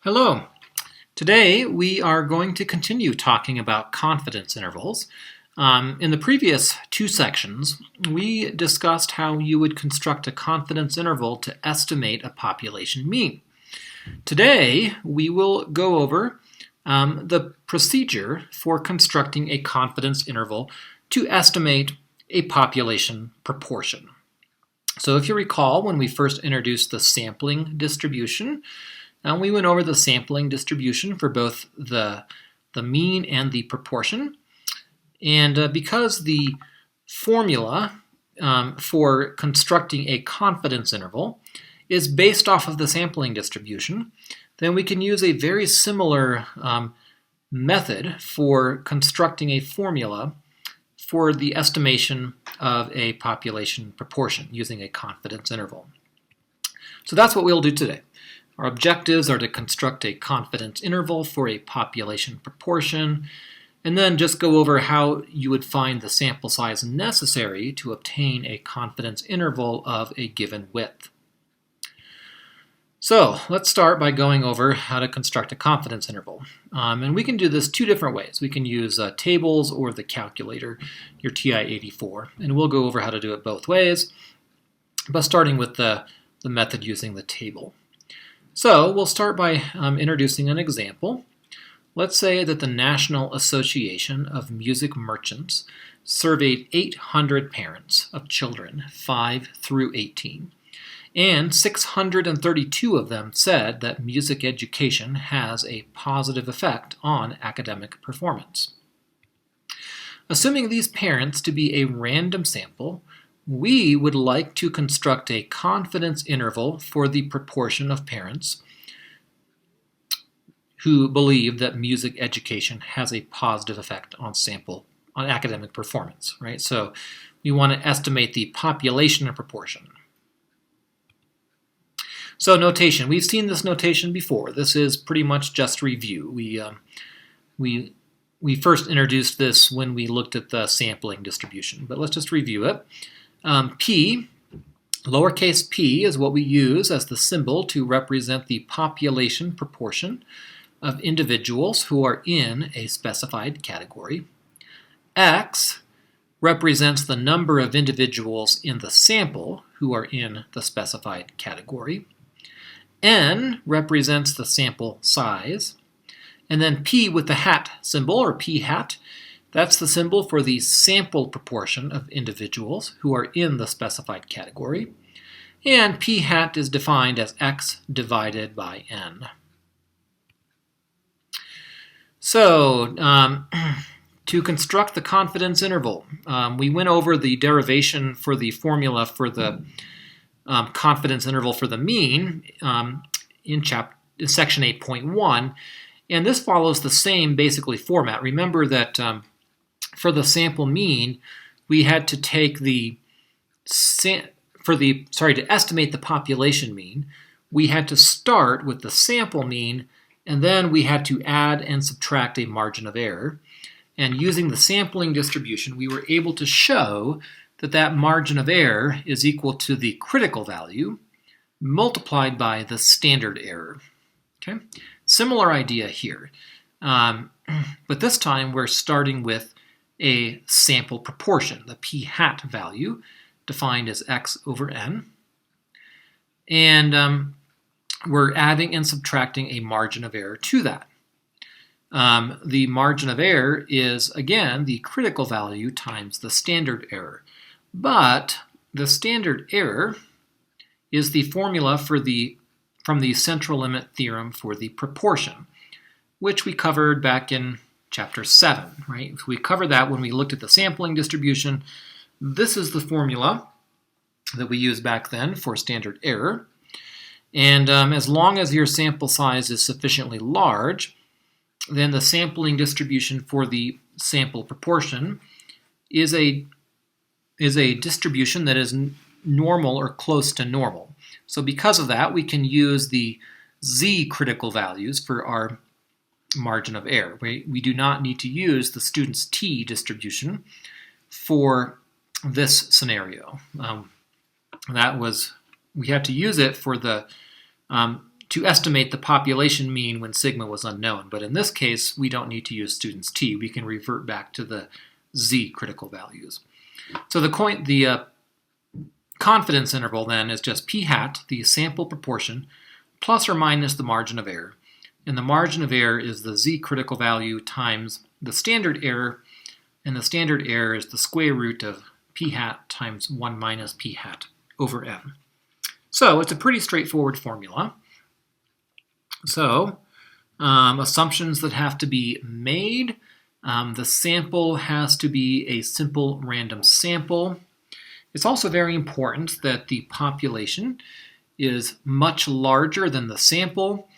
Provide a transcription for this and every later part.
Hello. Today we are going to continue talking about confidence intervals. In the previous two sections, we discussed how you would construct a confidence interval to estimate a population mean. Today we will go over the procedure for constructing a confidence interval to estimate a population proportion. So if you recall, when we first introduced the sampling distribution, we went over the sampling distribution for both the mean and the proportion. And because the formula for constructing a confidence interval is based off of the sampling distribution, then we can use a very similar method for constructing a formula for the estimation of a population proportion using a confidence interval. So that's what we'll do today. Our objectives are to construct a confidence interval for a population proportion, and then just go over how you would find the sample size necessary to obtain a confidence interval of a given width. So let's start by going over how to construct a confidence interval. And we can do this two different ways. We can use tables or the calculator, your TI-84, and we'll go over how to do it both ways, but starting with the method using the table. So we'll start by introducing an example. Let's say that the National Association of Music Merchants surveyed 800 parents of children 5 through 18, and 632 of them said that music education has a positive effect on academic performance. Assuming these parents to be a random sample, we would like to construct a confidence interval for the proportion of parents who believe that music education has a positive effect on academic performance, right? So we want to estimate the population and proportion. So notation, we've seen this notation before. This is pretty much just review. We first introduced this when we looked at the sampling distribution, but let's just review it. P, lowercase p, is what we use as the symbol to represent the population proportion of individuals who are in a specified category. X represents the number of individuals in the sample who are in the specified category. N represents the sample size. And then P with the hat symbol, or P hat, that's the symbol for the sample proportion of individuals who are in the specified category. And P hat is defined as X divided by N. So, to construct the confidence interval, we went over the derivation for the formula for the confidence interval for the mean in section 8.1, and this follows the same basically format. Remember that for the sample mean, we had to take to estimate the population mean, we had to start with the sample mean, and then we had to add and subtract a margin of error. And using the sampling distribution, we were able to show that that margin of error is equal to the critical value multiplied by the standard error. Okay? Similar idea here. But this time we're starting with a sample proportion, the p hat value, defined as x over n. And we're adding and subtracting a margin of error to that. The margin of error is, again, the critical value times the standard error. But the standard error is the formula from the central limit theorem for the proportion, which we covered back in Chapter 7, right? We covered that when we looked at the sampling distribution. This is the formula that we used back then for standard error. And as long as your sample size is sufficiently large, then the sampling distribution for the sample proportion is a distribution that is normal or close to normal. So because of that, we can use the z critical values for our margin of error. We do not need to use the student's t distribution for this scenario. We had to use it for the to estimate the population mean when sigma was unknown. But in this case, we don't need to use student's t. We can revert back to the z critical values. So the confidence interval then is just p hat, the sample proportion, plus or minus the margin of error. And the margin of error is the z critical value times the standard error, and the standard error is the square root of p hat times 1 minus p hat over m. So it's a pretty straightforward formula. So assumptions that have to be made. The sample has to be a simple random sample. It's also very important that the population is much larger than the sample.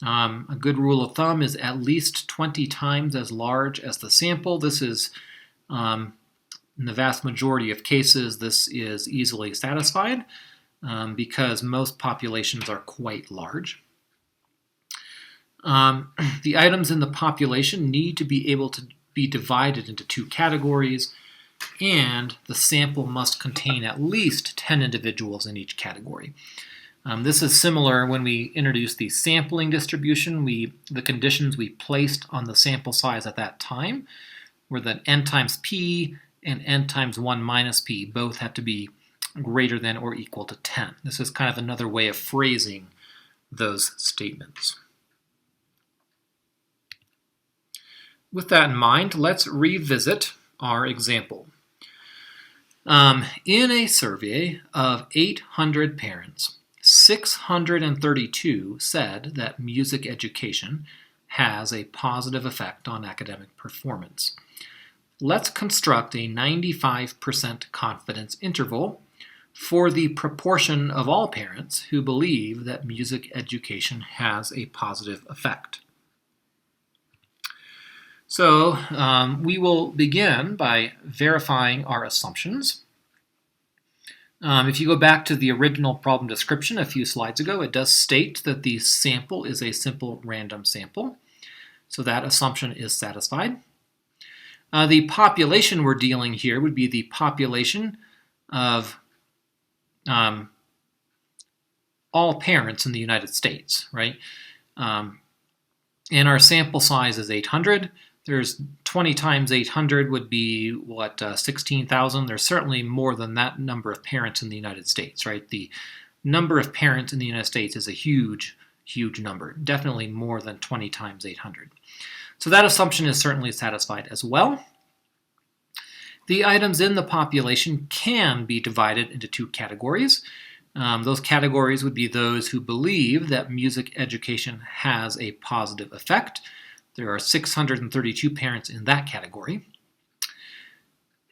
A good rule of thumb is at least 20 times as large as the sample. This is, in the vast majority of cases, this is easily satisfied because most populations are quite large. The items in the population need to be able to be divided into two categories, and the sample must contain at least 10 individuals in each category. This is similar when we introduced the sampling distribution. The conditions we placed on the sample size at that time were that n times p and n times 1 minus p both have to be greater than or equal to 10. This is kind of another way of phrasing those statements. With that in mind, let's revisit our example. In a survey of 800 parents, 632 said that music education has a positive effect on academic performance. Let's construct a 95% confidence interval for the proportion of all parents who believe that music education has a positive effect. So we will begin by verifying our assumptions. If you go back to the original problem description a few slides ago, it does state that the sample is a simple random sample. So that assumption is satisfied. The population we're dealing here would be the population of all parents in the United States, right? And our sample size is 800. There's 20 times 800 would be, 16,000? There's certainly more than that number of parents in the United States, right? The number of parents in the United States is a huge, huge number, definitely more than 20 times 800. So that assumption is certainly satisfied as well. The items in the population can be divided into two categories. Those categories would be those who believe that music education has a positive effect. There are 632 parents in that category.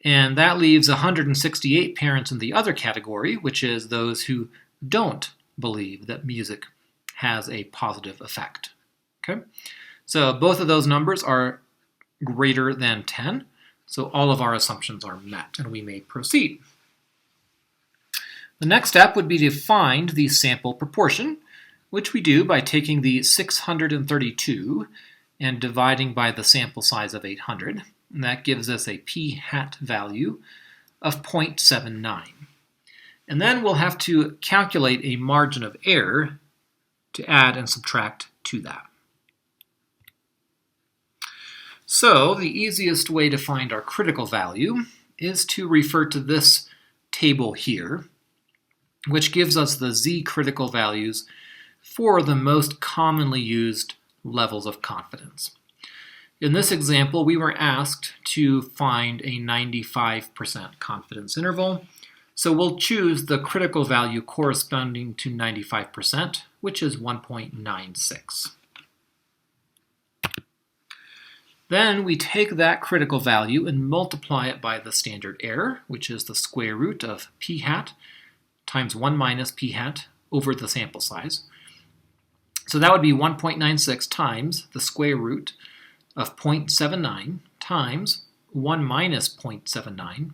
And that leaves 168 parents in the other category, which is those who don't believe that music has a positive effect. Okay? So both of those numbers are greater than 10. So all of our assumptions are met, and we may proceed. The next step would be to find the sample proportion, which we do by taking the 632 and dividing by the sample size of 800. And that gives us a p hat value of 0.79. And then we'll have to calculate a margin of error to add and subtract to that. So the easiest way to find our critical value is to refer to this table here, which gives us the z critical values for the most commonly used levels of confidence. In this example, we were asked to find a 95% confidence interval, so we'll choose the critical value corresponding to 95%, which is 1.96. Then we take that critical value and multiply it by the standard error, which is the square root of p hat times 1 minus p hat over the sample size. So that would be 1.96 times the square root of 0.79 times 1 minus 0.79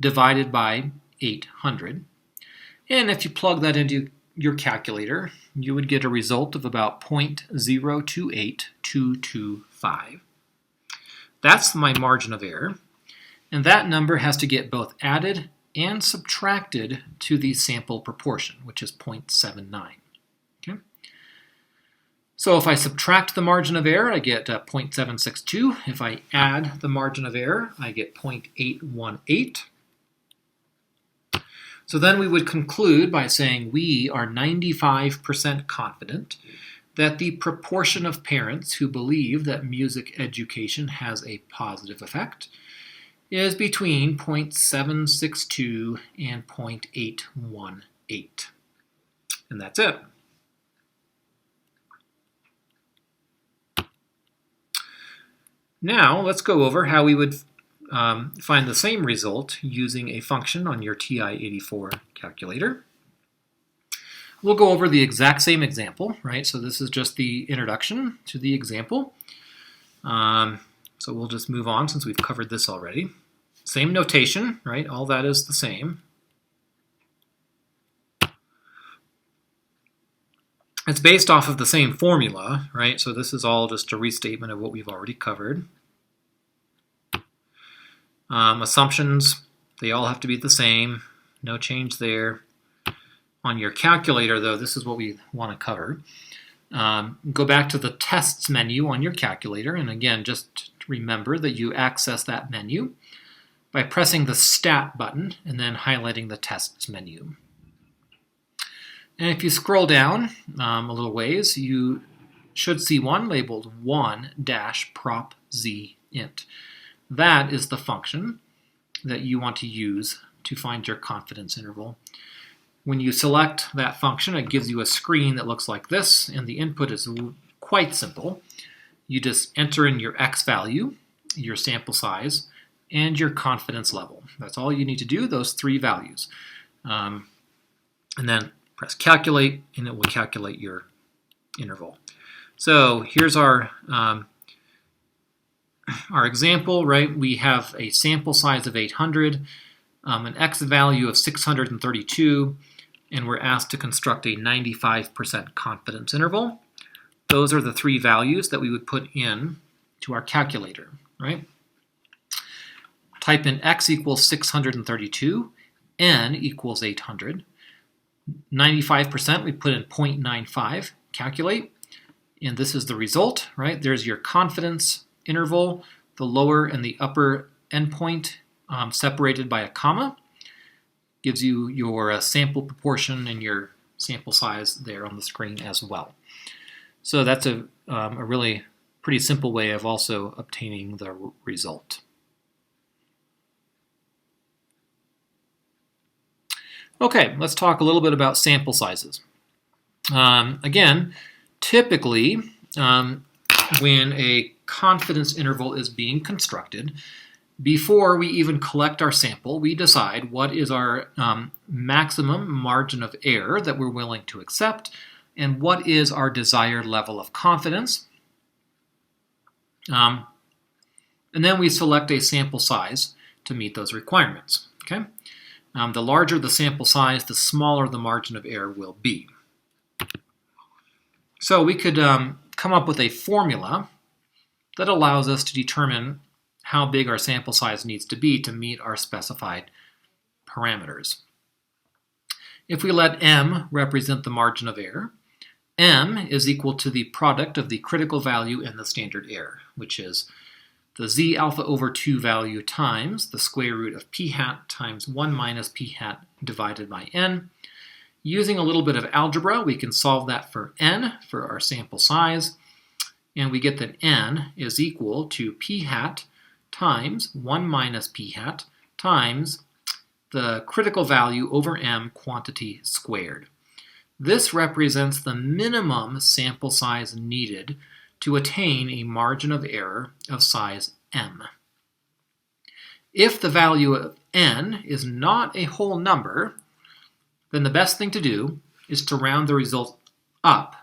divided by 800. And if you plug that into your calculator, you would get a result of about 0.028225. That's my margin of error, and that number has to get both added and subtracted to the sample proportion, which is 0.79. Okay? So if I subtract the margin of error, I get 0.762. If I add the margin of error, I get 0.818. So then we would conclude by saying we are 95% confident that the proportion of parents who believe that music education has a positive effect is between 0.762 and 0.818. And that's it. Now let's go over how we would find the same result using a function on your TI-84 calculator. We'll go over the exact same example, right? So this is just the introduction to the example. So we'll just move on since we've covered this already. Same notation, right? All that is the same. It's based off of the same formula, right? So this is all just a restatement of what we've already covered. Assumptions, they all have to be the same. No change there. On your calculator, though, this is what we want to cover. Go back to the tests menu on your calculator, and again, just remember that you access that menu by pressing the Stat button and then highlighting the tests menu. And if you scroll down a little ways, you should see one labeled 1-prop z int. That is the function that you want to use to find your confidence interval. When you select that function, it gives you a screen that looks like this, and the input is quite simple. You just enter in your x value, your sample size, and your confidence level. That's all you need to do, those three values. And then press calculate, and it will calculate your interval. So here's our example, right? We have a sample size of 800, an x value of 632, and we're asked to construct a 95% confidence interval. Those are the three values that we would put in to our calculator, right? Type in x equals 632, n equals 800. 95%, we put in 0.95, calculate, and this is the result, right? There's your confidence interval, the lower and the upper endpoint separated by a comma. Gives you your sample proportion and your sample size there on the screen as well. So that's a really pretty simple way of also obtaining the result. Okay, let's talk a little bit about sample sizes. Again, typically when a confidence interval is being constructed, before we even collect our sample, we decide what is our maximum margin of error that we're willing to accept and what is our desired level of confidence. And then we select a sample size to meet those requirements. Okay? The larger the sample size, the smaller the margin of error will be. So we could come up with a formula that allows us to determine how big our sample size needs to be to meet our specified parameters. If we let m represent the margin of error, m is equal to the product of the critical value and the standard error, which is the z alpha over 2 value times the square root of p hat times 1 minus p hat divided by n. Using a little bit of algebra, we can solve that for n, for our sample size, and we get that n is equal to p hat times 1 minus p hat times the critical value over m quantity squared. This represents the minimum sample size needed to attain a margin of error of size m. If the value of n is not a whole number, then the best thing to do is to round the result up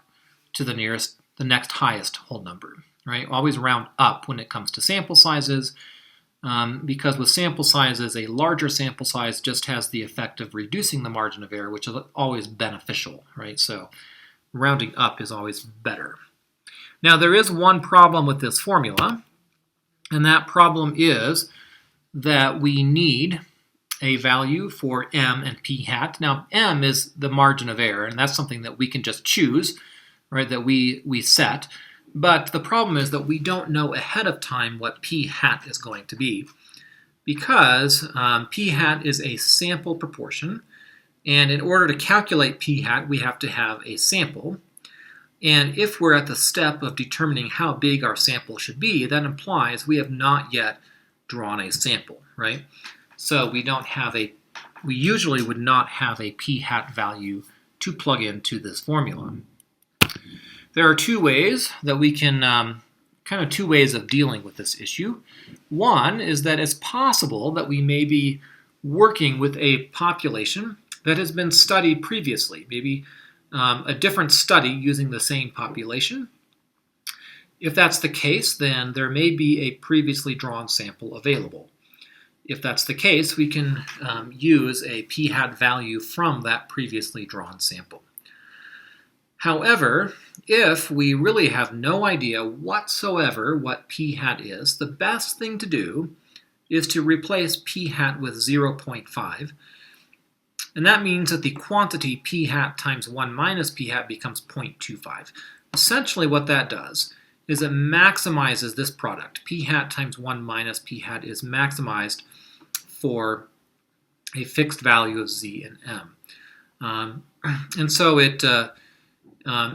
to the next highest whole number. Right? Always round up when it comes to sample sizes, because with sample sizes, a larger sample size just has the effect of reducing the margin of error, which is always beneficial, right? So rounding up is always better. Now there is one problem with this formula, and that problem is that we need a value for m and p hat. Now m is the margin of error, and that's something that we can just choose, right, that we set. But the problem is that we don't know ahead of time what p hat is going to be, because p hat is a sample proportion, and in order to calculate p hat, we have to have a sample. And if we're at the step of determining how big our sample should be, that implies we have not yet drawn a sample, right? So we usually would not have a p hat value to plug into this formula. There are two ways that we can, two ways of dealing with this issue. One is that it's possible that we may be working with a population that has been studied previously, maybe a different study using the same population. If that's the case, then there may be a previously drawn sample available. If that's the case, we can use a p hat value from that previously drawn sample. However, if we really have no idea whatsoever what p hat is, the best thing to do is to replace p hat with 0.5. And that means that the quantity p hat times 1 minus p hat becomes 0.25. Essentially what that does is it maximizes this product. P hat times 1 minus p hat is maximized for a fixed value of z and m. And so it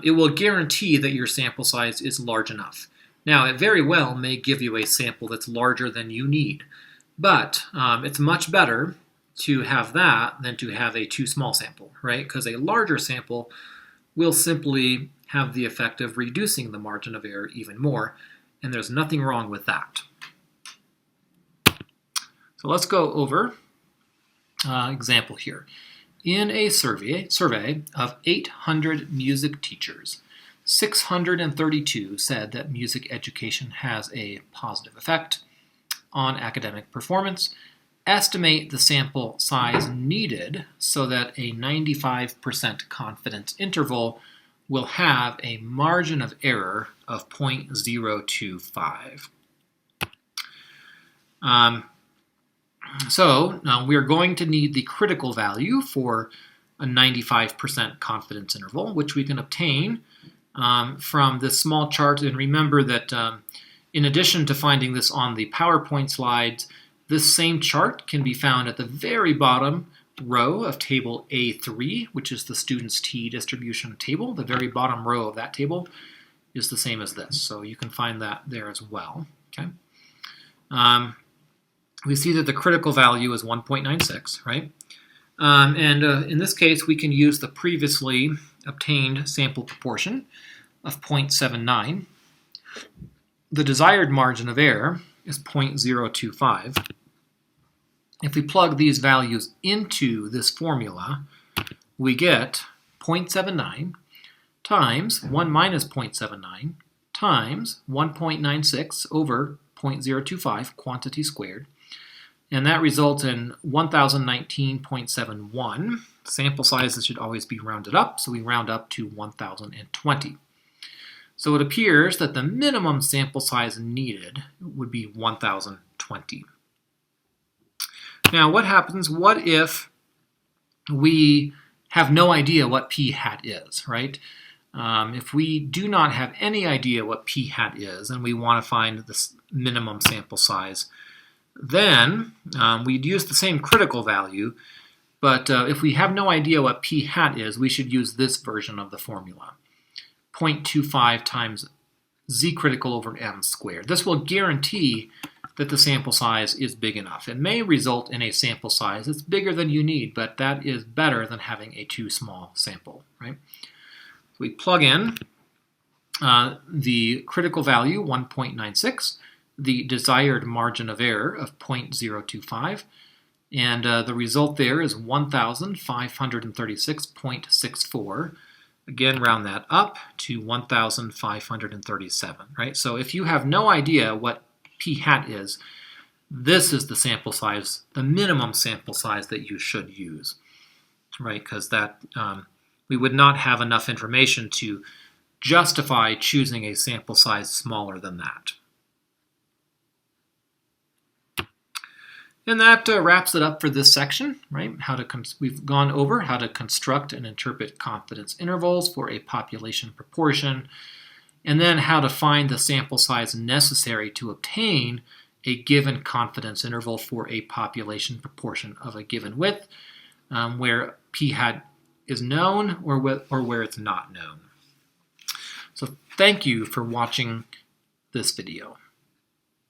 will guarantee that your sample size is large enough. Now, it very well may give you a sample that's larger than you need, but it's much better to have that than to have a too small sample, right? Because a larger sample will simply have the effect of reducing the margin of error even more, and there's nothing wrong with that. So let's go over example here. In a survey of 800 music teachers, 632 said that music education has a positive effect on academic performance. Estimate the sample size needed so that a 95% confidence interval will have a margin of error of 0.025. So we're going to need the critical value for a 95% confidence interval, which we can obtain from this small chart. And remember that in addition to finding this on the PowerPoint slides, this same chart can be found at the very bottom row of table A3, which is the student's t distribution table. The very bottom row of that table is the same as this, so you can find that there as well. Okay. We see that the critical value is 1.96, right? In this case, we can use the previously obtained sample proportion of 0.79. The desired margin of error is 0.025. If we plug these values into this formula, we get 0.79 times 1 minus 0.79 times 1.96 over 0.025 quantity squared. And that results in 1019.71. Sample sizes should always be rounded up, so we round up to 1020. So it appears that the minimum sample size needed would be 1020. Now, what happens? What if we have no idea what p hat is, right? If we do not have any idea what p hat is and we want to find this minimum sample size, then we'd use the same critical value, but if we have no idea what p hat is, we should use this version of the formula, 0.25 times z critical over m squared. This will guarantee that the sample size is big enough. It may result in a sample size that's bigger than you need, but that is better than having a too small sample, right? So we plug in the critical value, 1.96, the desired margin of error of 0.025, and the result there is 1,536.64. Again, round that up to 1,537, right? So if you have no idea what p hat is, this is the sample size, the minimum sample size that you should use, right? Because that we would not have enough information to justify choosing a sample size smaller than that. And that wraps it up for this section, right? We've gone over how to construct and interpret confidence intervals for a population proportion, and then how to find the sample size necessary to obtain a given confidence interval for a population proportion of a given width, where p hat is known or where it's not known. So thank you for watching this video.